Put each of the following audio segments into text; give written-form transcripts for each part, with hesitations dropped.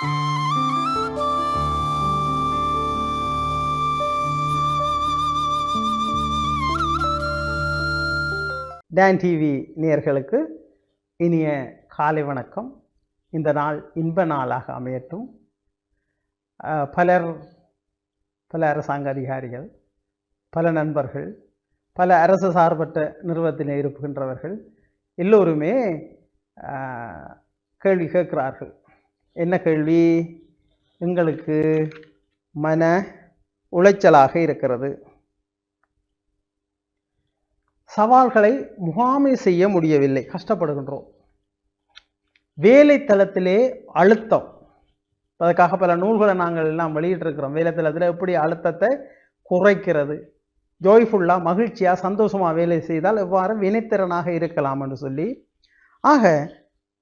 Don TV நேயர்களுக்கு இனிய காலை வணக்கம். இந்த நாள் இன்ப நாளாக அமையட்டும். பல அரசாங்க அதிகாரிகள், பல நண்பர்கள், பல அரசு சார்பற்ற நிறுவனத்தில் இருக்கின்றவர்கள் எல்லோருமே கேள்வி கேட்கிறார்கள். என்ன கேள்வி? எங்களுக்கு மன உளைச்சலாக இருக்கிறது, சவால்களை முகாமை செய்ய முடியவில்லை, கஷ்டப்படுகின்றோம். வேலை தளத்திலே அழுத்தம், அதற்காக பல நூல்களை நாங்கள் எல்லாம் வெளியிட்டிருக்கிறோம். வேலை தளத்தில் எப்படி அழுத்தத்தை குறைக்கிறது, ஜோய்ஃபுல்லாக மகிழ்ச்சியாக சந்தோஷமாக வேலை செய்தால் எவ்வாறு வினைத்திறனாக இருக்கலாம் என்று சொல்லி, ஆக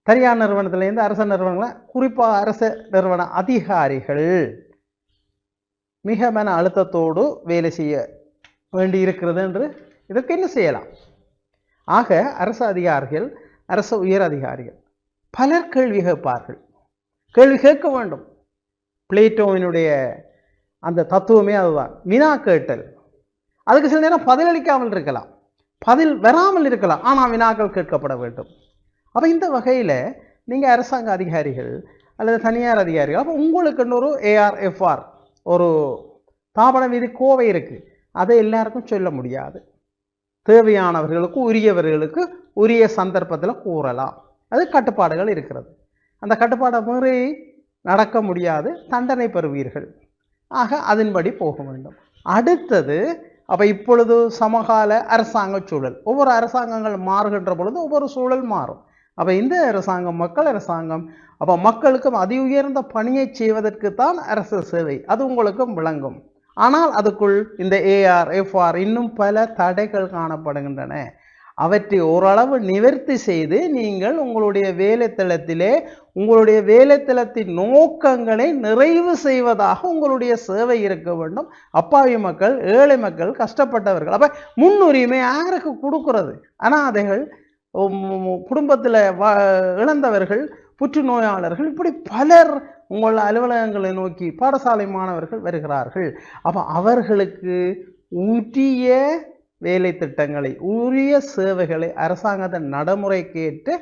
தனியார் நிறுவனத்திலேருந்து அரச நிறுவனங்களை, குறிப்பாக அரச நிறுவன அதிகாரிகள் மிக மன அழுத்தத்தோடு வேலை செய்ய வேண்டி இருக்கிறது என்று இதற்கு என்ன செய்யலாம்? ஆக அரசு அதிகாரிகள், அரசு உயர் அதிகாரிகள் பலர் கேள்வி கேட்பார்கள். கேள்வி கேட்க வேண்டும். பிளேட்டோவினுடைய அந்த தத்துவமே அதுதான், வினா கேட்டல். அதுக்கு சில நேரம் பதிலளிக்காமல் இருக்கலாம், பதில் வராமல் இருக்கலாம், ஆனால் வினாக்கள் கேட்கப்பட வேண்டும். அப்போ இந்த வகையில் நீங்கள் அரசாங்க அதிகாரிகள் அல்லது தனியார் அதிகாரிகள், அப்போ உங்களுக்கு இன்னொரு ARFR ஒரு தாபன விதி கோவை இருக்குது. அதை எல்லாருக்கும் சொல்ல முடியாது. தேவையானவர்களுக்கு உரியவர்களுக்கு உரிய சந்தர்ப்பத்தில் கூறலாம். அது கட்டுப்பாடுகள் இருக்கிறது. அந்த கட்டுப்பாடை மீறி நடக்க முடியாது, தண்டனை பெறுவீர்கள். ஆக அதன்படி போக வேண்டும். அடுத்தது, அப்போ இப்பொழுது சமகால அரசாங்க சூழல், ஒவ்வொரு அரசாங்கங்கள் மாறுகின்ற பொழுது ஒவ்வொரு சூழல் மாறும். அப்போ இந்த அரசாங்கம் மக்கள் அரசாங்கம். அப்போ மக்களுக்கும் அதி உயர்ந்த பணியை செய்வதற்கு தான் அரசு சேவை, அது உங்களுக்கும் விளங்கும். ஆனால் அதுக்குள் இந்த ARFR இன்னும் பல தடைகள் காணப்படுகின்றன. அவற்றை ஓரளவு நிவர்த்தி செய்து நீங்கள் உங்களுடைய வேலைத்தளத்திலே உங்களுடைய வேலைத்தளத்தின் நோக்கங்களை நிறைவு செய்வதாக உங்களுடைய சேவை இருக்க வேண்டும். அப்பாவி மக்கள், ஏழை மக்கள், கஷ்டப்பட்டவர்கள், அப்போ முன்னுரிமை யாருக்கு கொடுக்கிறது? அனாதைகள், குடும்பத்தில் இழந்தவர்கள், புற்றுநோயாளர்கள், இப்படி பலர் உங்கள் அலுவலகங்களை நோக்கி பாடசாலை மாணவர்கள் வருகிறார்கள். அப்போ அவர்களுக்கு உரிய வேலை திட்டங்களை, உரிய சேவைகளை அரசாங்கத்தின் நடைமுறைக்கேற்று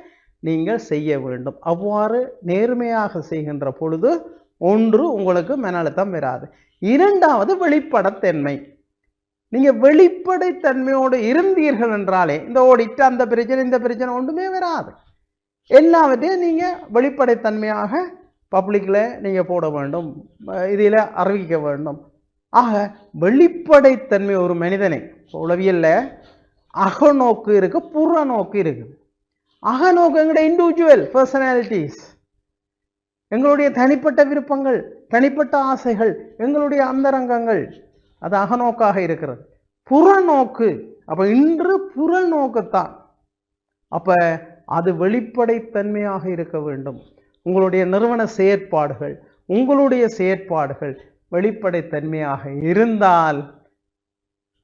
நீங்கள் செய்ய வேண்டும். அவ்வாறு நேர்மையாக செய்கின்ற பொழுது ஒன்று, உங்களுக்கு மன அழுத்தம் வராது. இரண்டாவது, வெளிப்படைத்தன்மை. நீங்கள் வெளிப்படைத்தன்மையோடு இருந்தீர்கள் என்றாலே இந்த ஓடிட்டு அந்த பிரச்சனை இந்த பிரச்சனை ஒன்றுமே வராது. எல்லாவற்றையும் நீங்கள் வெளிப்படைத்தன்மையாக பப்ளிக்கில் நீங்கள் போட வேண்டும், இதில் அறிவிக்க வேண்டும். ஆக வெளிப்படைத்தன்மை ஒரு மனிதனை, உளவியல்ல அகநோக்கு இருக்கு, புறநோக்கு இருக்குது. அகநோக்கு எங்களுடைய இண்டிவிஜுவல் பர்சனாலிட்டிஸ், எங்களுடைய தனிப்பட்ட விருப்பங்கள், தனிப்பட்ட ஆசைகள், எங்களுடைய அந்தரங்கங்கள், அது அகநோக்காக இருக்கிறது. புறநோக்கு, அப்போ இன்று புறநோக்குத்தான். அப்போ அது வெளிப்படைத்தன்மையாக இருக்க வேண்டும். உங்களுடைய நிறுவன செயற்பாடுகள், உங்களுடைய செயற்பாடுகள் வெளிப்படைத்தன்மையாக இருந்தால்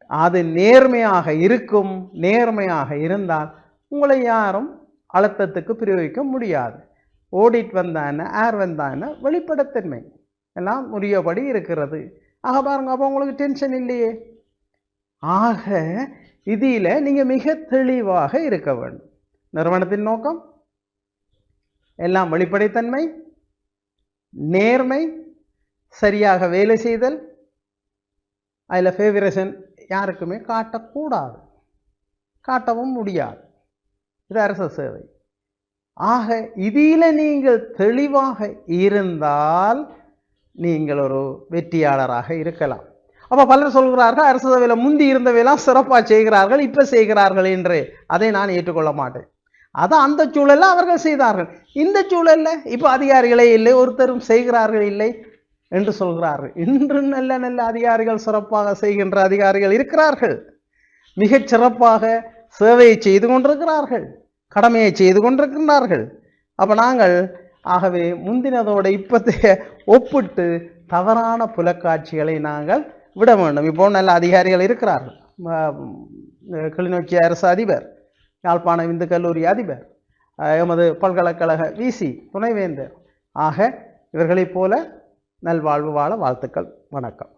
அது நேர்மையாக இருக்கும். நேர்மையாக இருந்தால் உங்களை யாரும் அழுத்தத்துக்கு பிரயோகிக்க முடியாது. ஓடிட் வந்தான, ஏர் வந்தான, வெளிப்படைத்தன்மை எல்லாம் உரியபடி இருக்கிறது. ஆக பாருங்க, அப்போ உங்களுக்கு டென்ஷன் இல்லையே. ஆக இதில் நீங்கள் மிக தெளிவாக இருக்க வேண்டும். நிறுவனத்தின் நோக்கம் எல்லாம் வெளிப்படைத்தன்மை, நேர்மை, சரியாக வேலை செய்தல், அதில் ஃபேவரேஷன் யாருக்குமே காட்டக்கூடாது, காட்டவும் முடியாது. இது அரசு சேவை. ஆக இதில் நீங்கள் தெளிவாக இருந்தால் நீங்கள் ஒரு வெற்றியாளராக இருக்கலாம். அப்போ பலர் சொல்கிறார்கள், அரசு சேவையில் முந்தி இருந்தவையெல்லாம் சிறப்பாக செய்கிறார்கள், இப்போ செய்கிறார்கள் என்று. அதை நான் ஏற்றுக்கொள்ள மாட்டேன். அதான் அந்த சூழலில் அவர்கள் செய்தார்கள். இந்த சூழலில் இப்போ அதிகாரிகளே இல்லை, ஒருத்தரும் செய்கிறார்கள் இல்லை என்று சொல்கிறார்கள். இன்று நல்ல நல்ல அதிகாரிகள், சிறப்பாக செய்கின்ற அதிகாரிகள் இருக்கிறார்கள். மிகச் சிறப்பாக சேவையை செய்து கொண்டிருக்கிறார்கள், கடமையை செய்து கொண்டிருக்கின்றார்கள். அப்போ நாங்கள் ஆகவே முந்தினதோட இப்போதைய ஒப்பிட்டு தவறான புலக்காட்சிகளை நாங்கள் விட வேண்டும். இப்போ நல்ல அதிகாரிகள் இருக்கிறார்கள். கிளிநொச்சி அரசு அதிபர், யாழ்ப்பாணம் இந்து கல்லூரி அதிபர், எமது பல்கலைக்கழக VC துணைவேந்தர். ஆக இவர்களைப் போல நல்வாழ்வு வாழ வாழ்த்துக்கள். வணக்கம்.